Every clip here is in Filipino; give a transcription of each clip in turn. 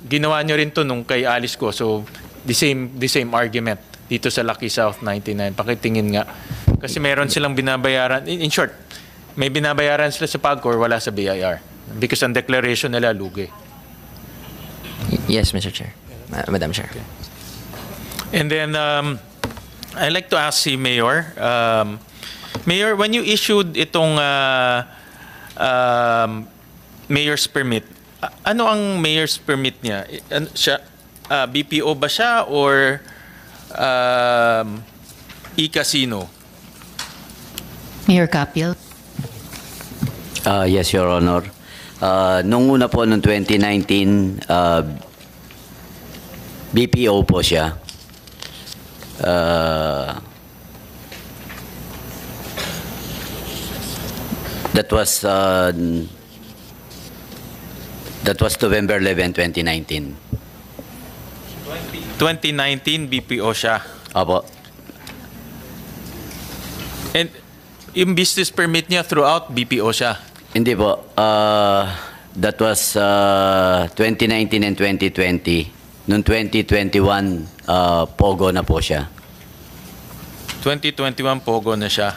Ginawa nyo rin to nung kay Alice ko. So, the same argument dito sa Lucky South 99. Pakitingin nga. Kasi meron silang binabayaran. In short, may binabayaran sila sa PAGCOR, wala sa BIR. Because ang declaration nila, lugi. Yes, Mr. Chair. Madam Chair. Okay. And then, I'd like to ask si Mayor. Mayor, when you issued itong mayor's permit, ano ang mayor's permit niya? BPO ba siya or e-casino? Mayor Capil. Yes, Your Honor. Nung una po, noong 2019, BPO po siya. That was November 11, 2019. 2019, BPO siya. Opo. And yung business permit niya throughout, BPO siya. Hindi po. That was 2019 and 2020. Noong 2021, Pogo na po siya. 2021, Pogo na siya.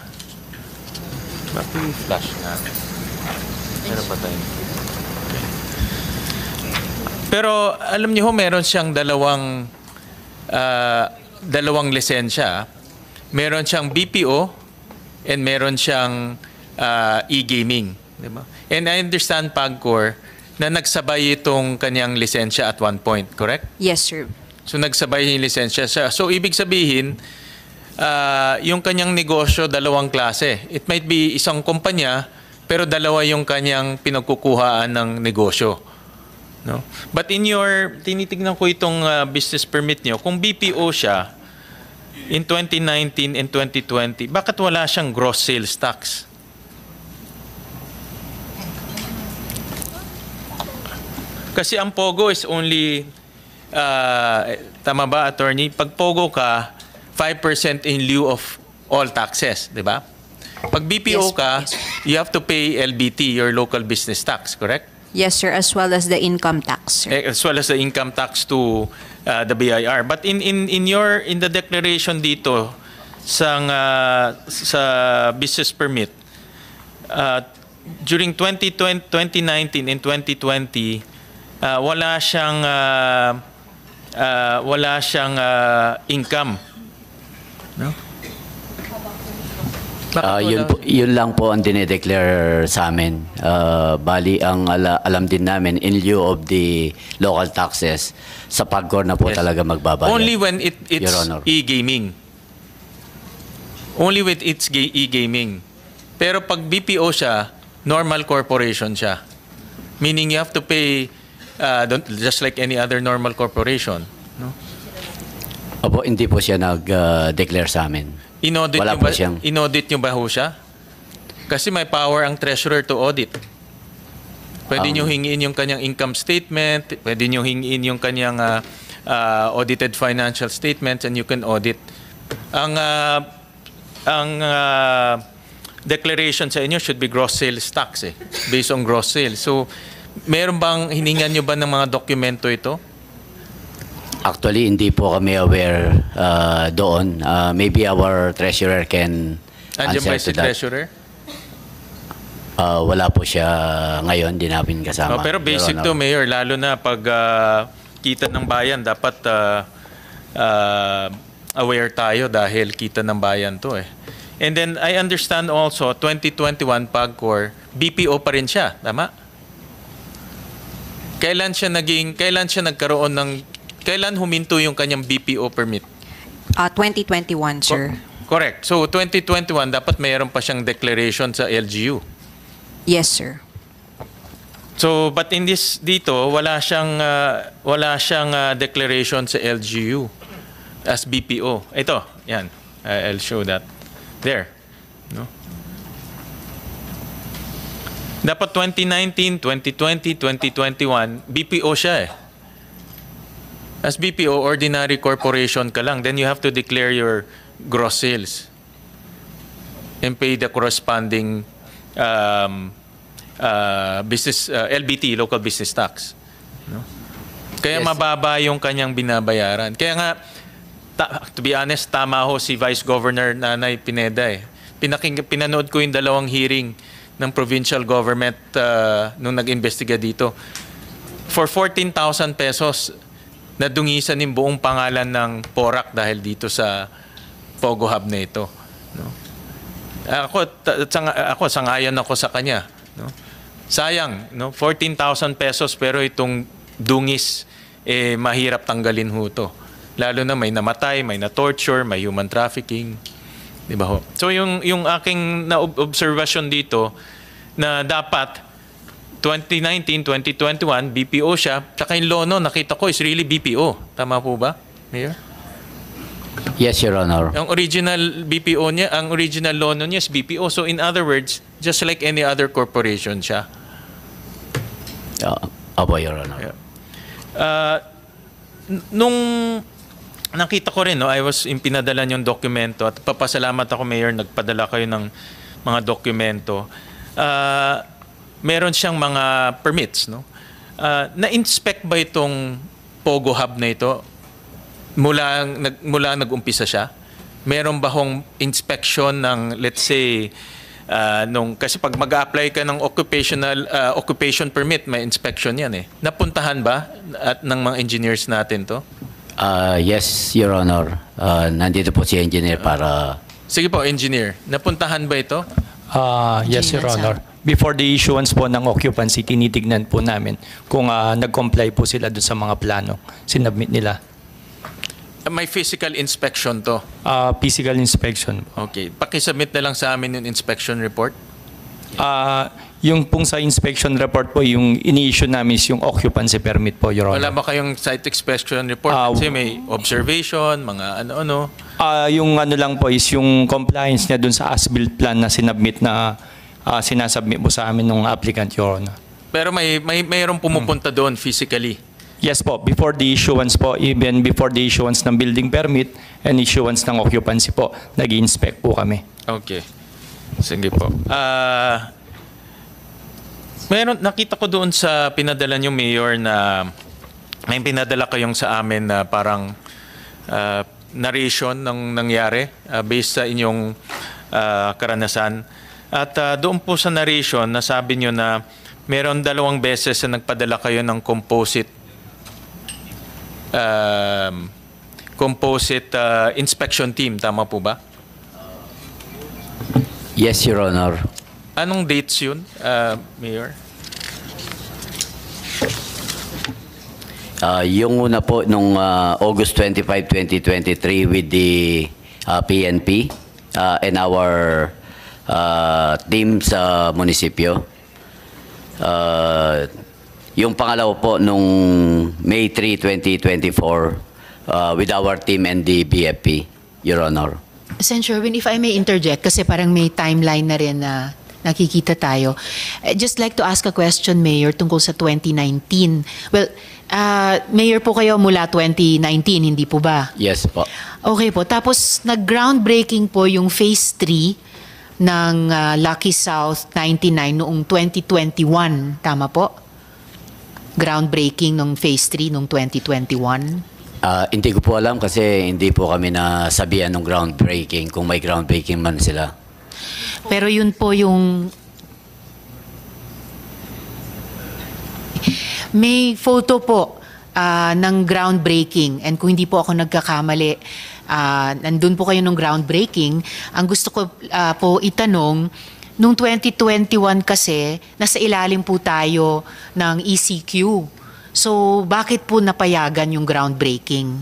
Bakit flash nga? Meron pa tayo. Okay. Pero alam niyo ho, meron siyang dalawang lisensya. Meron siyang BPO and meron siyang e-gaming. Diba? And I understand, PAGCOR, na nagsabay itong kanyang lisensya at one point, correct? Yes, sir. So nagsabay yung lisensya siya. So ibig sabihin, yung kanyang negosyo, dalawang klase. It might be isang kumpanya, pero dalawa yung kanyang pinagkukuhaan ng negosyo. No? But in your, tinitignan ko itong business permit niyo, kung BPO siya, in 2019 and 2020, bakit wala siyang gross sales tax? Kasi ang Pogo is only, tama ba, attorney? Pag Pogo ka, 5% in lieu of all taxes, di ba? Pag BPO Yes, ka, yes. you have to pay LBT, your local business tax, correct? Yes, sir, as well as the income tax, sir. As well as the income tax to the BIR. But in the declaration dito sa business permit, during 2019 and 2020, wala siyang income. No? Yun lang po ang dinedeclare sa amin. Bali, ang alam din namin, in lieu of the local taxes, sa PAGCOR na po talaga magbabayad. Only when it's Your Honor. e-gaming. Only with its e-gaming. Pero pag BPO siya, normal corporation siya. Meaning you have to pay just like any other normal corporation. No? Opo, hindi po siya nag-declare sa amin. Wala po siyang... In-audit nyo ba ho siya? Kasi may power ang treasurer to audit. Pwede nyo hingiin yung kanyang income statement, pwede nyo hingiin yung kanyang audited financial statements, and you can audit. Ang declaration sa inyo should be gross sales tax based on gross sales. So, meron bang hiningan nyo ba ng mga dokumento ito? Actually, hindi po kami aware doon. Maybe our treasurer can Andiyan ba answer si to that. treasurer? Wala po siya ngayon, di namin kasama. Pero basic Your to, Honor. Mayor, lalo na pag kita ng bayan, dapat aware tayo dahil kita ng bayan to eh. And then I understand also, 2021 PAGCOR, BPO pa rin siya, tama? Kailan huminto yung kanyang BPO permit? 2021, sir. Correct. So 2021 dapat mayroon pa siyang declaration sa LGU. Yes, sir. So but in this dito wala siyang declaration sa LGU as BPO. Ito, yan. I'll show that. There. No? Dapat 2019, 2020, 2021 BPO siya eh. As BPO, ordinary corporation ka lang, then you have to declare your gross sales and pay the corresponding business LBT, local business tax. No? Kaya Yes. mababa yung kanyang binabayaran. Kaya nga, to be honest, tama ho si Vice Governor Nanay Pineda eh. Pinanood ko yung dalawang hearing ng provincial government nung nag-imbestiga dito. For 14,000 pesos, nadungisan yung buong pangalan ng PORAC dahil dito sa Pogo Hub na ito. No? Ako sangayon ako sa kanya. No? Sayang, no? 14,000 pesos pero itong dungis, mahirap tanggalin ho to. Lalo na may namatay, may na-torture, may human trafficking. Di ba ho? So yung aking na-observation dito na dapat 2019, 2021, BPO siya. Tsaka yung lono, nakita ko is really BPO. Tama po ba, Mayor? Yes, Your Honor. Ang original BPO niya, ang original lono niya is BPO. So in other words, just like any other corporation siya. Opo, Your Honor. Yeah. Nung nakita ko rin, no, I was pinadala yung dokumento at papasalamat ako, Mayor, nagpadala kayo ng mga dokumento. Meron siyang mga permits, no? Na-inspect ba itong Pogo Hub na ito mula nag-umpisa siya? Meron ba hong inspection ng, let's say, kasi pag mag-apply ka ng occupation permit, may inspection yan eh. Napuntahan ba ng mga engineers natin to? Yes, Your Honor. Nandito po si engineer para... Sige po, engineer. Napuntahan ba ito? Yes, Your Honor. Before the issuance po ng occupancy, tinitignan po namin kung nag-comply po sila doon sa mga plano sinubmit nila. May physical inspection to. Physical inspection. Okay. Pakisubmit na lang sa amin yung inspection report. Yung pong sa inspection report po, yung ini-issue namin is yung occupancy permit po, Your Wala Honor. ba kayong site inspection report? Kasi may observation, mga ano-ano. Yung ano lang po is yung compliance niya doon sa as-built plan na sinubmit na sinasubmit po sa amin ng applicant, Your Honor. Pero mayroong pumupunta doon physically. Yes po, before the issuance po, even before the issuance ng building permit and issuance ng occupancy po, nag-inspect po kami. Okay. Sige po. Nakita ko doon sa pinadala niyo, Mayor, na may pinadala kayong sa amin na parang narration ng nangyari based sa inyong karanasan. At doon po sa narration, nasabi niyo na meron 2 beses na nagpadala kayo ng composite inspection team. Tama po ba? Yes, Your Honor. Anong dates yun, Mayor? Yung una po nung August 25, 2023 with the PNP and our team sa munisipyo. Yung pangalawa po nung May 3, 2024 with our team and the BFP, Your Honor. Sen. Sherwin, if I may interject, kasi parang may timeline na rin na nakikita tayo. I'd just like to ask a question, Mayor, tungkol sa 2019. Well, Mayor po kayo mula 2019, hindi po ba? Yes po. Okay po. Tapos, nag-groundbreaking po yung Phase 3 ng Lucky South 99 noong 2021. Tama po? Groundbreaking ng Phase 3 noong 2021. Hindi ko po alam kasi hindi po kami nasabihan ng groundbreaking kung may groundbreaking man sila. Pero yun po yung... May photo po ng groundbreaking, and kung hindi po ako nagkakamali, nandun po kayo ng groundbreaking. Ang gusto ko po itanong, noong 2021 kasi, nasa ilalim po tayo ng ECQ. So, bakit po napayagan yung groundbreaking?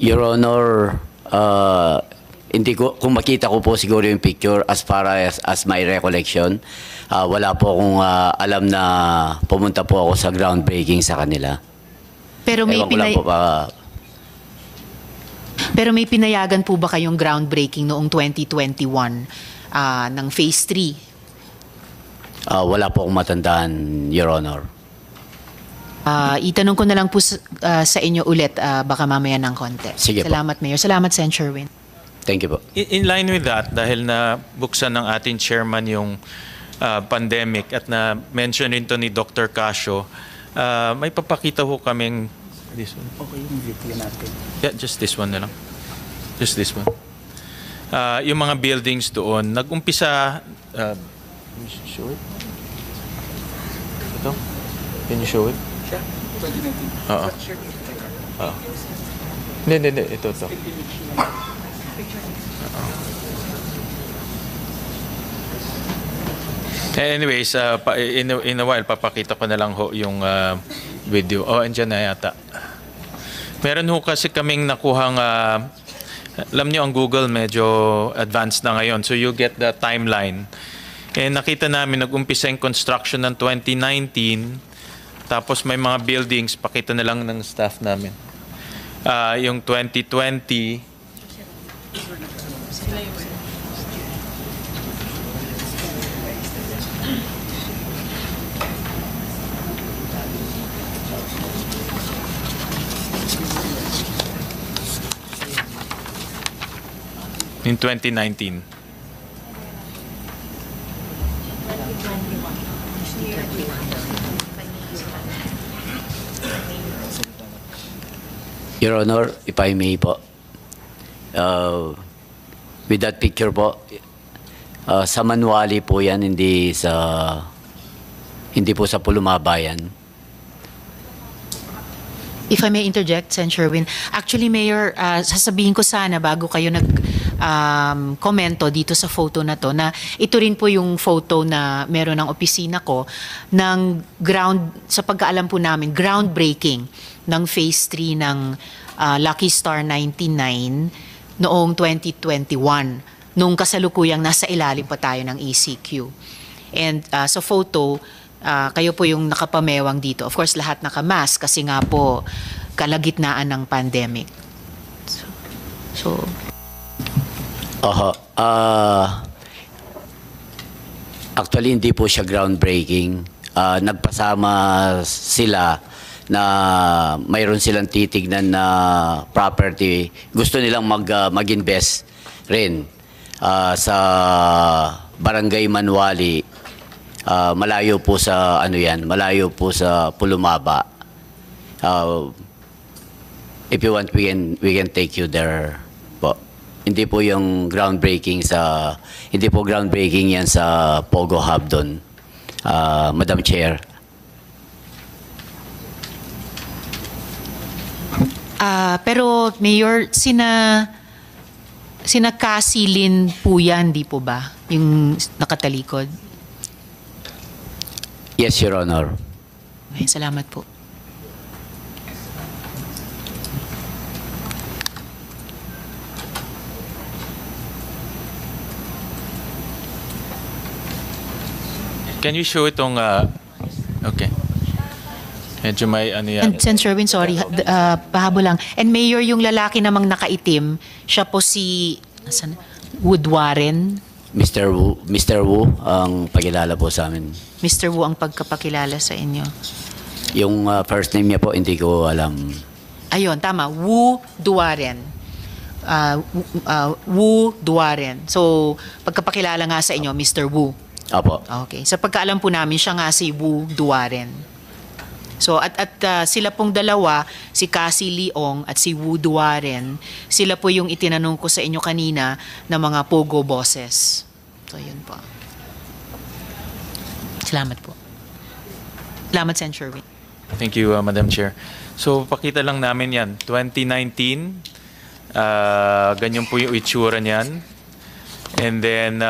Your Honor, hindi ko, kung makita ko po siguro yung picture as far as my recollection, wala po akong alam na pumunta po ako sa groundbreaking sa kanila. Pero may, Ewan ko lang po pero may pinayagan po ba kayong groundbreaking noong 2021 ng Phase 3? wala po akong matandaan, Your Honor. Itanong ko na lang po sa inyo ulit, baka mamaya ng konti. Sige po. Salamat, Mayor. Salamat, Sen. Sherwin. Thank you po. In line with that, dahil na buksan ng ating chairman yung pandemic at na-mention rin to ni Dr. Casio, may papakita ho kaming this one. Okay, yung video natin. Yeah, just this one na lang. Just this one. Yung mga buildings doon, nag-umpisa, can you show it? Ito? Can you show it? Siya, 2019. Oo. Oo. Hindi. Ito. Anyways, in a while, papakita ko na lang ho yung video. Andyan na yata. Meron ho kasi kaming nakuhang, alam niyo ang Google medyo advanced na ngayon. So you get the timeline. Nakita namin nag-umpisa yung construction ng 2019. Tapos may mga buildings, pakita na lang ng staff namin. Yung 2020, in 2019. Your Honor, if I may po, with that picture po, sa Manuali po yan, hindi po sa Pulumabayan. If I may interject, Sen. Sherwin. Actually, Mayor, sasabihin ko sana bago kayo komento dito sa photo na to, na ito rin po yung photo na meron ng opisina ko ng sa pagkaalam po namin, groundbreaking ng Phase 3 ng Lucky Star 99 noong 2021, nung kasalukuyang nasa ilalim pa tayo ng ECQ. And sa photo, kayo po yung nakapamewang dito. Of course, lahat nakamask kasi nga po kalagitnaan ng pandemic. So Actually, hindi po siya groundbreaking. Nagpasama sila na mayroon silang titignan na property. Gusto nilang mag-invest rin sa Barangay Manuali. Malayo po sa malayo po sa Pulumaba. If you want, we can take you there po. Hindi po yung groundbreaking yan sa Pogo Hub doon, Madam Chair. Pero Mayor, sina Casilin po yan, di po ba? Yung nakatalikod. Yes, Your Honor. Okay, salamat po. can you show itong, okay. Medyo may yan. And Sen. Sherwin, sorry, pahabol lang. And Mayor, yung lalaki namang nakaitim, siya po si Wood Warren. Mr. Wu ang pagkilala po sa amin. Mr. Wu ang pagkapakilala sa inyo. Yung first name niya po, hindi ko alam. Ayun, tama. Wu Duaren. Wu Duaren. So, pagkapakilala nga sa inyo, Mr. Wu. Apo. Okay. Sa pagkaalam po namin, siya nga si Wu Duaren. So, at sila pong dalawa, si Cassie Leong at si Wu Duaren, sila po yung itinanong ko sa inyo kanina na mga pogo bosses. So, yun po. Salamat po. Salamat, Sen. Sherwin. Thank you, Madam Chair. So, pakita lang namin yan. 2019, ganyan po yung itsura niyan. And then,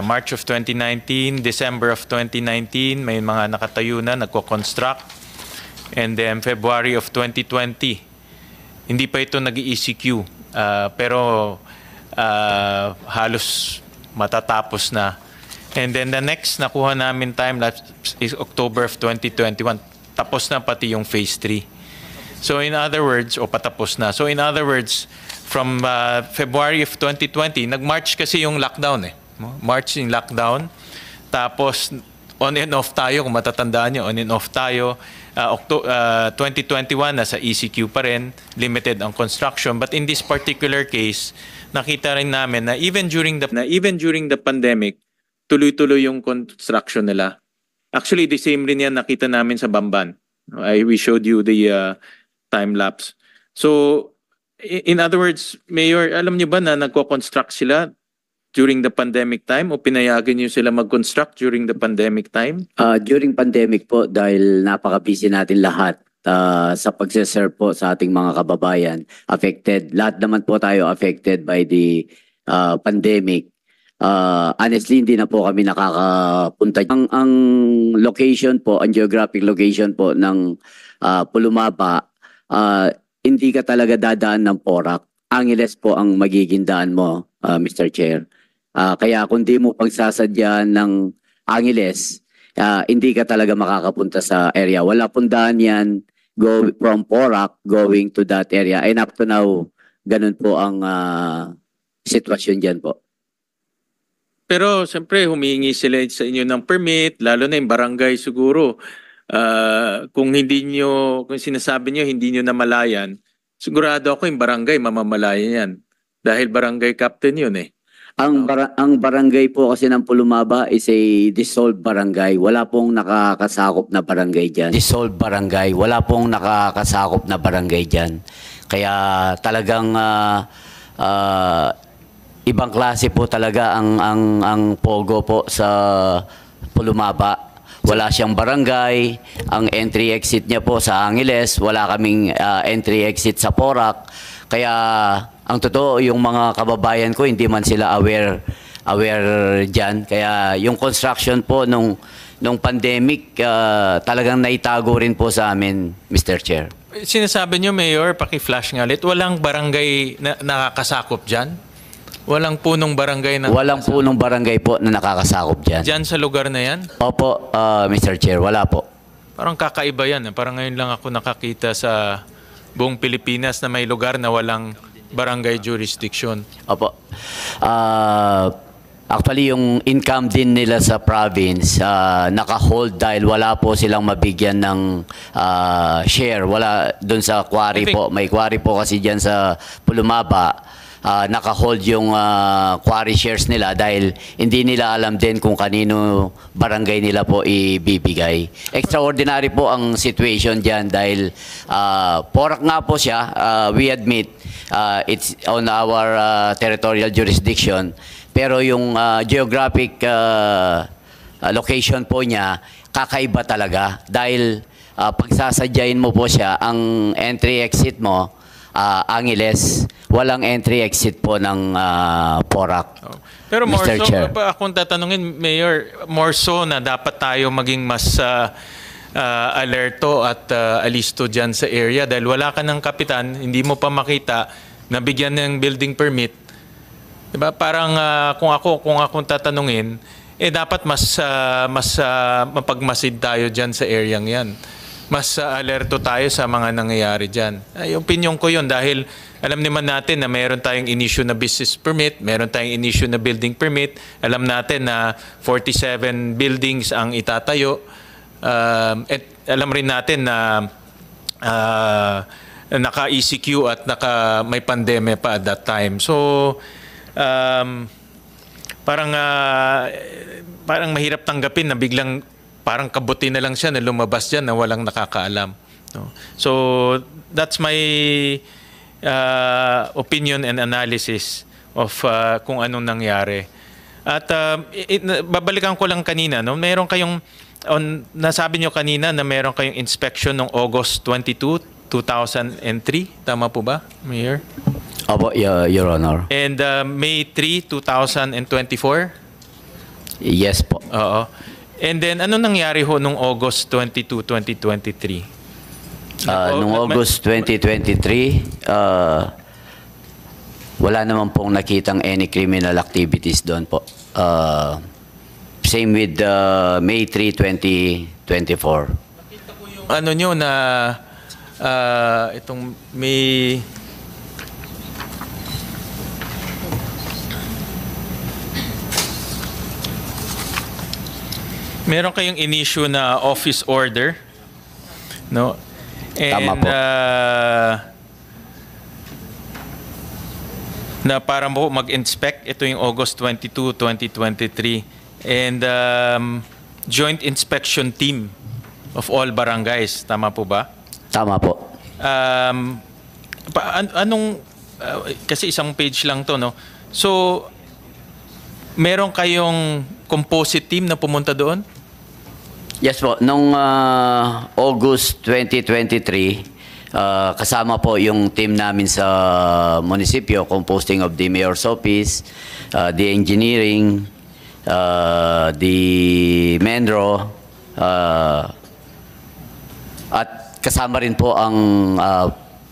March of 2019, December of 2019, may mga nakatayo na, nagko-construct. And then, February of 2020, hindi pa ito nag-ECQ. Pero, halos matatapos na. And then the next nakuha namin time lapse is October of 2021. Tapos na pati yung phase 3. So in other words, patapos na. So in other words, from February of 2020, nag-March kasi yung lockdown . March yung lockdown. Tapos on and off tayo, kung matatandaan nyo, on and off tayo. 2021, nasa ECQ pa rin, limited ang construction. But in this particular case, nakita rin namin na even during the pandemic, tuloy-tuloy yung construction nila. Actually, the same rin yan nakita namin sa Bamban. We showed you the time lapse. So, in other words, Mayor, alam niyo ba na nagko-construct sila during the pandemic time o pinayagan niyo sila mag-construct during the pandemic time? During pandemic po, dahil napaka-busy natin lahat sa pagsiserve po sa ating mga kababayan, affected. Lahat naman po tayo affected by the pandemic. Honestly, hindi na po kami nakakapunta. Ang location po, ang geographic location po ng Pulumaba, hindi ka talaga dadaan ng Porac. Angeles po ang magiging daan mo, Mr. Chair. Kaya kung di mo pagsasadya ng Angeles, hindi ka talaga makakapunta sa area. Wala pong daan yan from Porac going to that area. And up to now, ganun po ang sitwasyon dyan po. Pero siyempre humihingi sila sa inyo ng permit, lalo na yung barangay siguro. Kung sinasabi niyo hindi niyo namalayan, sigurado ako yung barangay mamamalayan yan. Dahil barangay captain yun eh. Ang barangay po kasi ng Pulumaba is a dissolved barangay. Wala pong nakakasakop na barangay dyan. Dissolved barangay. Wala pong nakakasakop na barangay dyan. Kaya talagang ibang klase po talaga ang Pogo po sa Pulumaba. Wala siyang barangay. Ang entry-exit niya po sa Angeles. Wala kaming entry-exit sa Porac. Kaya ang totoo, yung mga kababayan ko, hindi man sila aware dyan. Kaya yung construction po nung pandemic, talagang naitago rin po sa amin, Mr. Chair. Sinasabi niyo, Mayor, paki-flash nga ulit, walang barangay na nakakasakop dyan? Walang punong barangay na Walang punong barangay po na nakakasakop dyan. dyan sa lugar na yan? Opo, Mr. Chair, wala po. Parang kakaiba yan. Parang ngayon lang ako nakakita sa buong Pilipinas na may lugar na walang barangay jurisdiction. Opo. Actually, yung income din nila sa province, naka-hold dahil wala po silang mabigyan ng share. Wala doon sa quarry po. May quarry po kasi dyan sa Pulumaba. Naka-hold yung quarry shares nila dahil hindi nila alam din kung kanino barangay nila po ibibigay. Extraordinary po ang situation dyan dahil Porac nga po siya, we admit, it's on our territorial jurisdiction, pero yung geographic location po niya, kakaiba talaga dahil pagsasadyain mo po siya, ang entry-exit mo, Angeles, walang entry-exit po ng Porac. Pero more Mr. so, Chair. akong tatanungin, Mayor, more so na dapat tayo maging mas alerto at alisto dyan sa area dahil wala ka ng kapitan, hindi mo pa makita, nabigyan ng building permit. Diba? Parang kung akong tatanungin, dapat mas mapagmasid tayo dyan sa area yan. Mas alerto tayo sa mga nangyayari dyan. Yung opinion ko yun dahil alam naman natin na meron tayong in-issue na business permit, meron tayong in-issue na building permit, alam natin na 47 buildings ang itatayo, at alam rin natin na naka-ECQ at may pandemya pa at that time. So, parang mahirap tanggapin na biglang parang kabuti na lang siya na lumabas dyan na walang nakakaalam. No? So, that's my opinion and analysis of kung anong nangyari. At babalikan ko lang kanina, no? Meron kayong, nasabi nyo kanina na meron kayong inspection noong August 22, 2003. Tama po ba, Mayor? Opo, Your Honor. And May 3, 2024? Yes po. Oo. And then, ano nangyari ho nung August 22, 2023? Noong August 2023, wala naman pong nakitang any criminal activities doon po. Same with May 3, 2024. Ano nyo na itong may... Meron kayong in-issue na office order, no? And Tama po. na para mo mag-inspect. Ito yung August 22, 2023. And joint inspection team of all barangays. Tama po ba? Tama po. Kasi isang page lang to, no? So, meron kayong composite team na pumunta doon? Yes po, nung August 2023, kasama po yung team namin sa munisipyo, composing of the mayor's office, the engineering, the Menro, at kasama rin po ang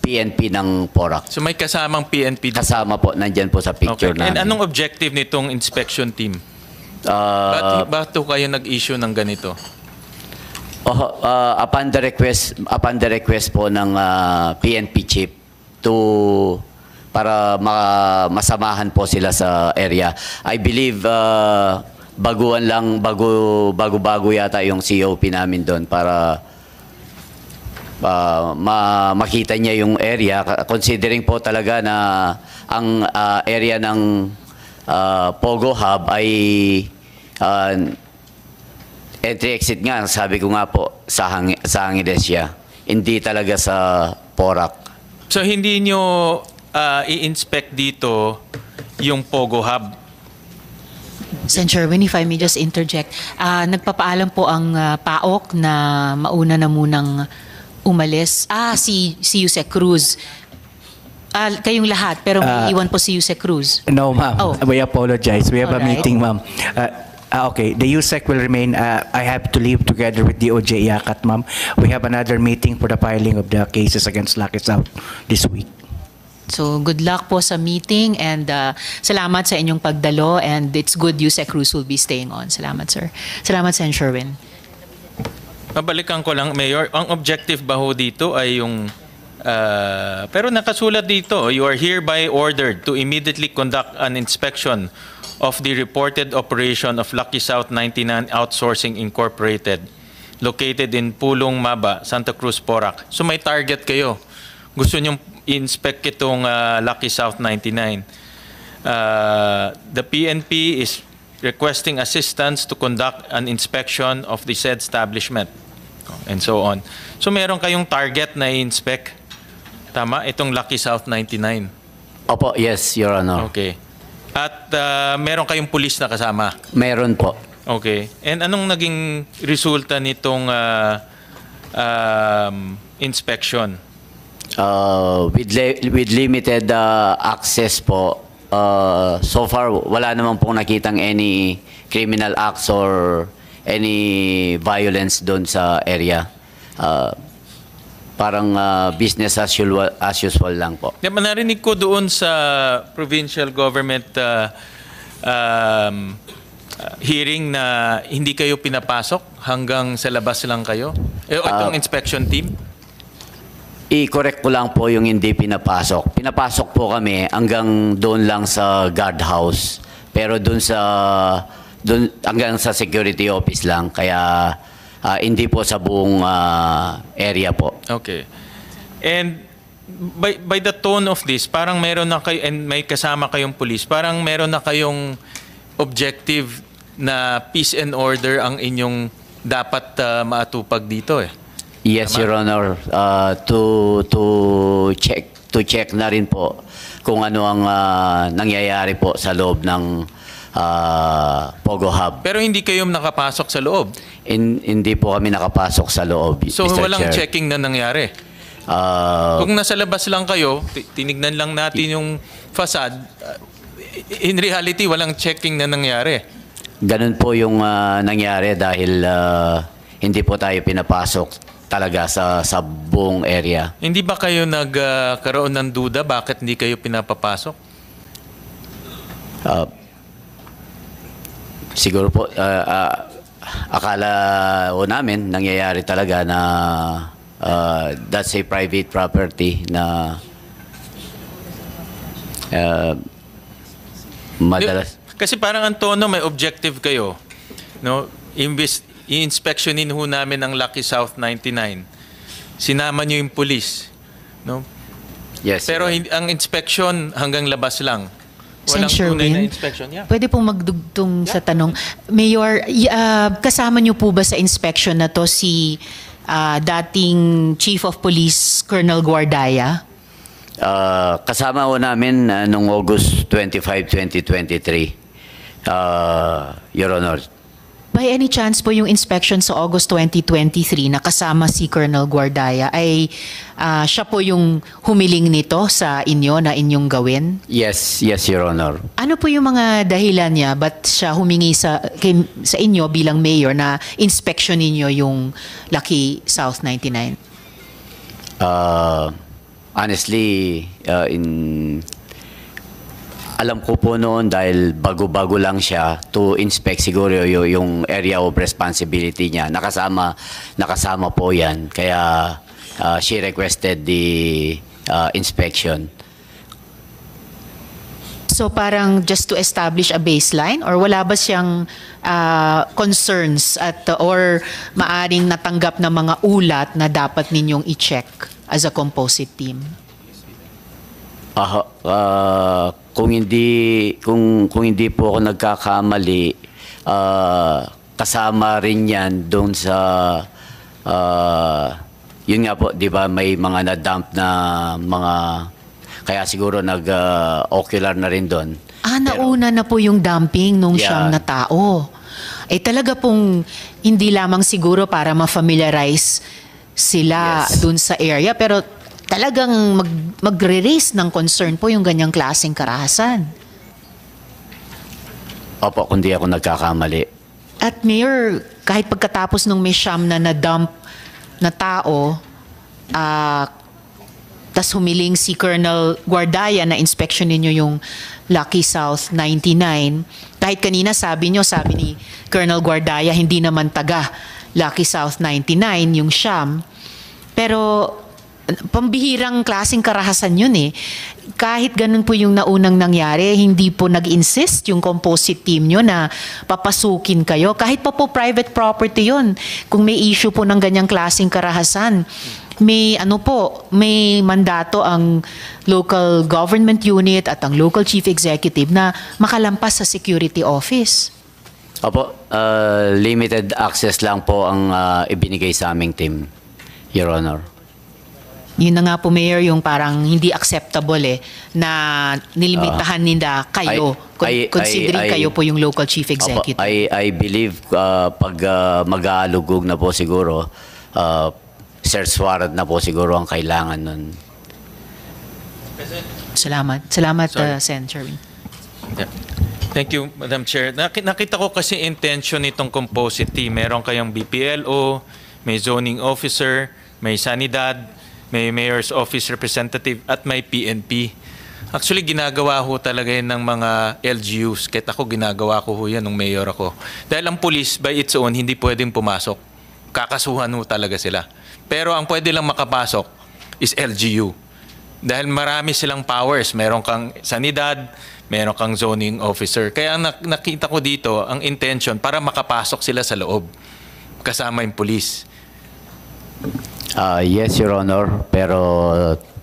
PNP ng Porac. So, may kasamang PNP doon? Kasama po, nandyan po sa picture Okay. And namin. anong objective nitong inspection team? Bakit kayo nag-issue ng ganito? Upon the request po ng PNP chief para masamahan po sila sa area. I believe bago yata yung COP namin doon para makita niya yung area, considering po talaga na ang area ng Pogo Hub ay entry-exit nga, sabi ko nga po, sa Angilesia. Hindi talaga sa Porac. So, hindi nyo i-inspect dito yung Pogo Hub? Sen. Sherwin, if I may just interject, nagpapaalam po ang PAOK na mauna na munang umalis. Si Yusek Cruz. Kayong lahat, pero may iwan po si Yusek Cruz. No, ma'am. Oh. We apologize. We have a Alright. meeting, ma'am. Okay, the USEC will remain. I have to leave together with DOJ Yakat, ma'am. We have another meeting for the filing of the cases against Lucky South this week. So, good luck po sa meeting and salamat sa inyong pagdalo and it's good Yusek Cruz will be staying on. Salamat, sir. Salamat, Sen. Sherwin. Pabalikan ko lang, Mayor. Ang objective ba ho dito ay yung... pero nakasulat dito, you are hereby ordered to immediately conduct an inspection of the reported operation of Lucky South 99 Outsourcing Incorporated located in Pulong, Maba, Santa Cruz, Porac. So may target kayo. Gusto nyong i-inspect itong Lucky South 99. The PNP is requesting assistance to conduct an inspection of the said establishment and so on. So meron kayong target na i-inspect. Tama? Itong Lucky South 99. Opo, yes, Your Honor. Okay. At meron kayong pulis na kasama. Meron po. Okay. And anong naging resulta nitong inspection? With limited access po, so far wala naman pong nakitang any criminal acts or any violence doon sa area. Parang business as usual lang po. Diba, narinig ko doon sa provincial government hearing na hindi kayo pinapasok hanggang sa labas lang kayo? Itong inspection team? I-correct ko lang po yung hindi pinapasok. Pinapasok po kami hanggang doon lang sa guardhouse. Pero doon hanggang sa security office lang. Kaya hindi po sa buong area po. Okay. And by the tone of this, parang meron na kayo, and may kasama kayong police, parang meron na kayong objective na peace and order ang inyong dapat maatupag dito eh. Yes, Your Honor. To check na rin po kung ano ang nangyayari po sa loob ng Pogo Hub. Pero hindi kayo nakapasok sa loob. Hindi po kami nakapasok sa loob, So Mr. walang Chair. checking na nangyari. Kung nasa labas lang kayo, tinignan lang natin yung facade, in reality, walang checking na nangyari. Ganun po yung nangyari dahil hindi po tayo pinapasok talaga sa buong area. Hindi ba kayo nagkaroon ng duda bakit hindi kayo pinapapasok? Siguro po, akala o namin nangyayari talaga na that's a private property na madalas. Kasi parang ang tono may objective kayo. No? I-inspectionin ho namin ang Lucky South 99. Sinama nyo yung police. No? Yes. Pero ang inspection hanggang labas lang. Walang Sen. tunay na Sherwin, inspection. Yeah. pwede pong magdugtong sa tanong. Mayor, kasama niyo po ba sa inspection na to si dating Chief of Police Colonel Guardaya? Kasama ho namin noong August 25, 2023, Your Honor. By any chance po yung inspection sa August 2023 na kasama si Colonel Guardaya ay siya po yung humiling nito sa inyo na inyong gawin? Yes, Your Honor. Ano po yung mga dahilan niya ba't siya humingi sa inyo bilang mayor na inspection ninyo yung Lucky South 99? Honestly, alam ko po noon dahil bago-bago lang siya to inspect siguro yung area of responsibility niya. Nakasama po yan. Kaya she requested the inspection. So parang just to establish a baseline or wala ba siyang concerns or maaring natanggap na mga ulat na dapat ninyong i-check as a composite team? Kung hindi po ako nagkakamali, kasama rin yan doon sa yun nga po, 'di ba, may mga na-dump na mga kaya siguro nag-ocular na rin doon. Nauna na po yung dumping nung Yeah. siyam na tao. Talaga pong hindi lamang siguro para ma-familiarize sila Yes. dun sa area, pero talagang magre-raise ng concern po yung ganyang klaseng karahasan. Opo, kundi ako nagkakamali. At Mayor, kahit pagkatapos nung may siyam na na-dump na tao, tas humiling si Colonel Guardaya na inspection ninyo yung Lucky South 99, kahit kanina sabi ni Colonel Guardaya, hindi naman taga Lucky South 99 yung siyam, pero pambihirang klaseng karahasan yun eh. Kahit ganun po yung naunang nangyari, hindi po nag-insist yung composite team nyo na papasukin kayo. Kahit pa po private property yun. Kung may issue po ng ganyang klaseng karahasan, may may mandato ang local government unit at ang local chief executive na makalampas sa security office. Opo, limited access lang po ang ibinigay sa aming team, Your Honor. Yun na nga po, Mayor, yung parang hindi acceptable na nilimitahan nila kayo, considering kayo po yung local chief executive. Opo, I believe pag mag-aalugog na po siguro, search warrant na po siguro ang kailangan nun. Salamat, Sorry. Sen. Sherwin. Yeah. Thank you, Madam Chair. Nakita ko kasi intention nitong composite team. Meron kayong BPLO, may zoning officer, may sanidad, may mayor's office representative, at may PNP. Actually, ginagawa ho talaga yan ng mga LGUs. Kahit ako, ginagawa ko ho yan nung mayor ako. Dahil ang police, by its own, hindi pwedeng pumasok. Kakasuhan ho talaga sila. Pero ang pwede lang makapasok is LGU. Dahil marami silang powers. Meron kang sanidad, meron kang zoning officer. Kaya nakita ko dito, ang intention, para makapasok sila sa loob. Kasama yung police. Yes, Your Honor, pero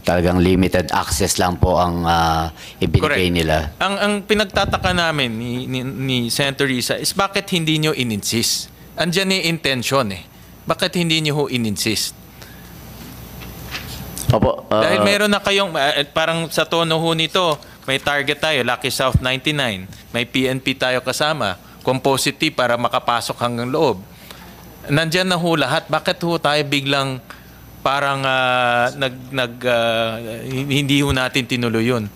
talagang limited access lang po ang ibinigay Correct. nila. Ang pinagtataka namin ni Senator Risa is bakit hindi nyo in-insist? Andiyan yung intention eh. Bakit hindi nyo ho in-insist? Opo, Dahil meron na kayong, parang sa tono ho nito, may target tayo, Lucky South 99. May PNP tayo kasama. Composite team para makapasok hanggang loob. Nandyan na ho lahat. Bakit ho tayo biglang parang hindi ho natin tinuloy yun?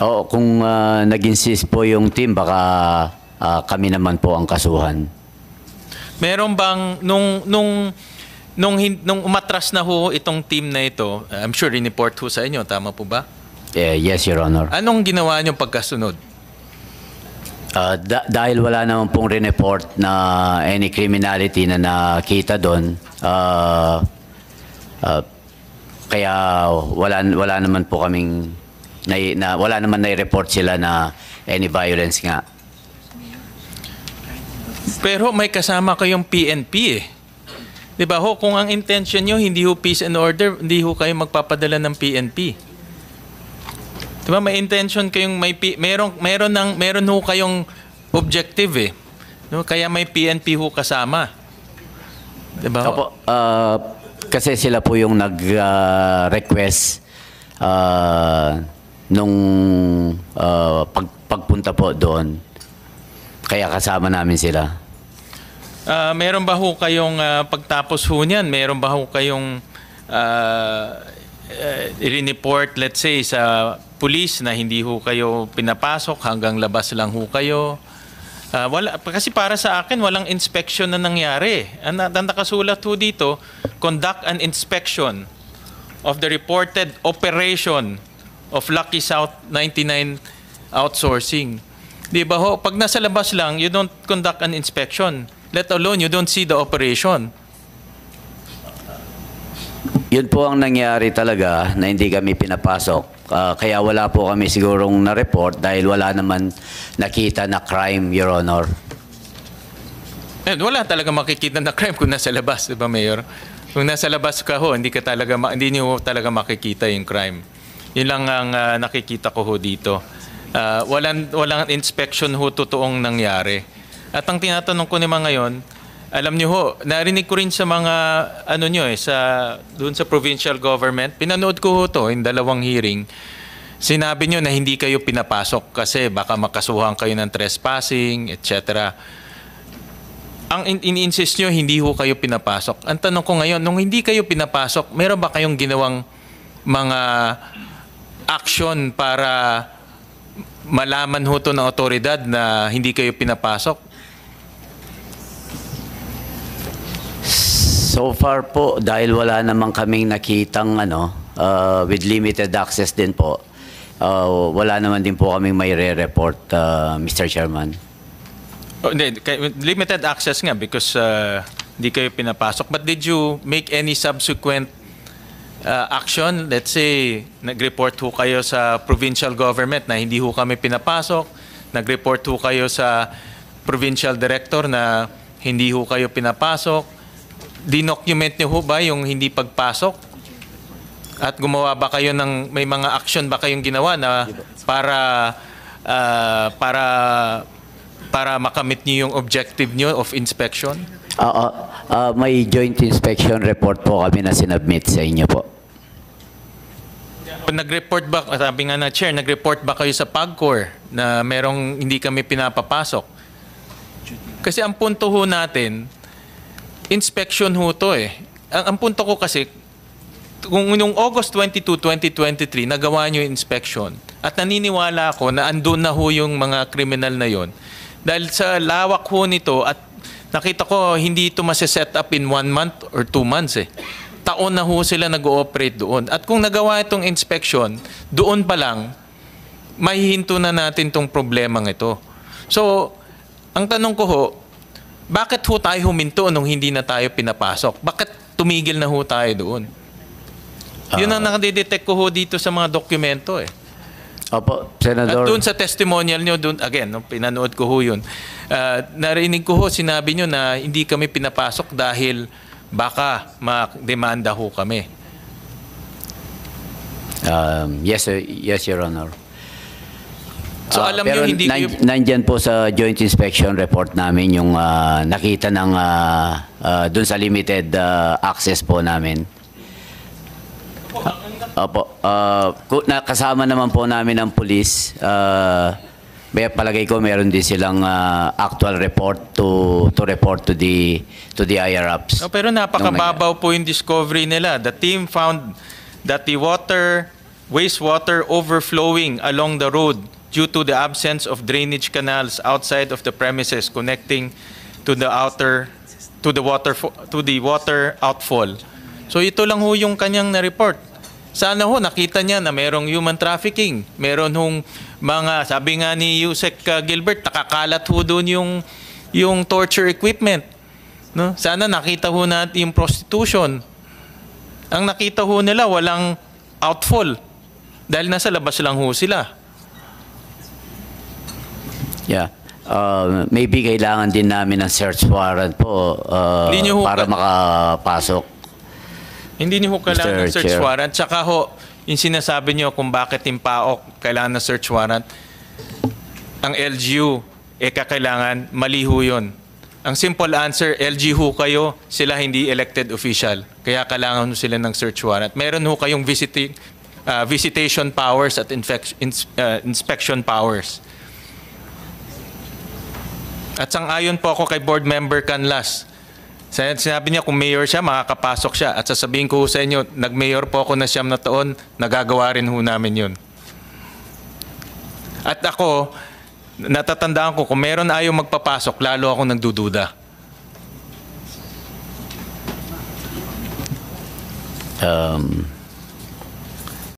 Oo, kung nag-insist po yung team, baka kami naman po ang kasuhan. Meron bang, nung umatras na ho itong team na ito, I'm sure in-report ho sa inyo, tama po ba? Yes, Your Honor. Anong ginawa nyo pagkasunod? Dahil wala naman pong report na any criminality na nakita doon, kaya wala naman po kaming wala naman na-report sila na any violence nga. Pero may kasama kayong PNP eh. 'Di ba ho, kung ang intention nyo hindi ho peace and order, hindi ho kayo magpapadala ng PNP. Diba may intention kayong meron ho kayong objective eh. No, kaya may PNP ho kasama. Diba? Opo, kasi sila po yung nag-request nung pagpunta po doon. Kaya kasama namin sila. Meron ba ho kayong pagtapos ho niyan, meron ba ho kayong i-report, let's say, sa police na hindi ho kayo pinapasok, hanggang labas lang ho kayo? Wala, kasi para sa akin, walang inspection na nangyari. Ang nakasulat ho dito, conduct an inspection of the reported operation of Lucky South 99 outsourcing. Di ba ho, pag nasa labas lang, you don't conduct an inspection. Let alone, you don't see the operation. Yun po ang nangyari talaga na hindi kami pinapasok. Kaya wala po kami sigurong na-report dahil wala naman nakita na crime, Your Honor. And wala talaga makikita na crime kung nasa labas, di ba, Mayor? Kung nasa labas ka ho, hindi niyo talaga makikita yung crime. Yun lang ang nakikita ko ho dito. Walang inspection ho totoong nangyari. At ang tinatanong ko naman ngayon, alam niyo ho, narinig ko rin sa mga doon sa provincial government, pinanood ko ho to in 2 hearing. Sinabi niyo na hindi kayo pinapasok kasi baka makasuhan kayo ng trespassing, etc. Ang ini-insist niyo, hindi ho kayo pinapasok. Ang tanong ko ngayon, nung hindi kayo pinapasok, meron ba kayong ginawang mga action para malaman ho to ng otoridad na hindi kayo pinapasok? So far po, dahil wala naman kaming nakitang with limited access din po, wala naman din po kaming may re-report, Mr. Chairman. Oh, hindi, limited access nga because hindi kayo pinapasok. But did you make any subsequent action? Let's say, nag-report ho kayo sa provincial government na hindi ho kami pinapasok. Nag-report ho kayo sa provincial director na hindi ho kayo pinapasok. Dinocument niyo ho ba yung hindi pagpasok? At gumawa ba kayo ng, may mga action ba kayong ginawa na para makamit niyo yung objective niyo of inspection? May joint inspection report po kami na sinubmit sa inyo po. Nag-report ba, sabi nga na Chair, nag-report ba kayo sa PAGCOR na merong hindi kami pinapapasok? Kasi ang punto ho natin, inspection ho to eh. Ang punto ko kasi, kung noong August 22, 2023, nagawa nyo yung inspection at naniniwala ako na andun na ho yung mga kriminal na yon. Dahil sa lawak ho nito at nakita ko hindi ito masiset up in 1 month or 2 months eh. Taon na ho sila nag-ooperate doon. At kung nagawa itong inspection, doon pa lang, mahihinto na natin itong problemang ito. So, ang tanong ko ho, bakit ho tayo huminto nung hindi na tayo pinapasok? Bakit tumigil na ho tayo doon? Yun ang nakadidetect ko ho dito sa mga dokumento eh. Opo, Senador. At doon sa testimonial nyo, doon, again, no, pinanood ko ho yun. Narinig ko ho, sinabi nyo na hindi kami pinapasok dahil baka ma-demanda ho kami. Yes, sir. Yes, Your Honor. So alam pero nyo, hindi kayo... nandyan po sa joint inspection report namin yung nakita ng dun sa limited access po namin. Opo. Kasama naman po namin ang police. May palagay ko meron din silang actual report to report to the IRAPs. No, pero napakababaw po yung discovery nila. The team found that the wastewater overflowing along the road due to the absence of drainage canals outside of the premises connecting to the water outfall. So ito lang ho yung kanyang na-report. Sana ho nakita niya na merong human trafficking, meron hong mga, sabi nga ni Yusek Gilbert, nakakalat ho doon yung torture equipment. No? Sana nakita ho natin yung prostitution. Ang nakita ho nila walang outfall dahil nasa labas lang ho sila. Yeah. Maybe kailangan din namin ng search warrant po para makapasok. Hindi niyo ho kailangan ng search warrant. Tsaka ho, yung sinasabi nyo kung bakit yung PAOK kailangan ng search warrant, ang LGU, kakailangan, mali ho yun. Ang simple answer, LG ho kayo, sila hindi elected official. Kaya kailangan ho sila ng search warrant. Meron ho kayong visitation powers at inspection powers. At sang-ayon po ako kay Board Member Canlas. Sinabi niya kung mayor siya, makakapasok siya. At sasabihin ko sa inyo, nag-mayor po ako na 9 na taon, nagagawa rin ho namin yun. At ako, natatandaan ko, kung meron ayaw magpapasok, lalo ako nagdududa.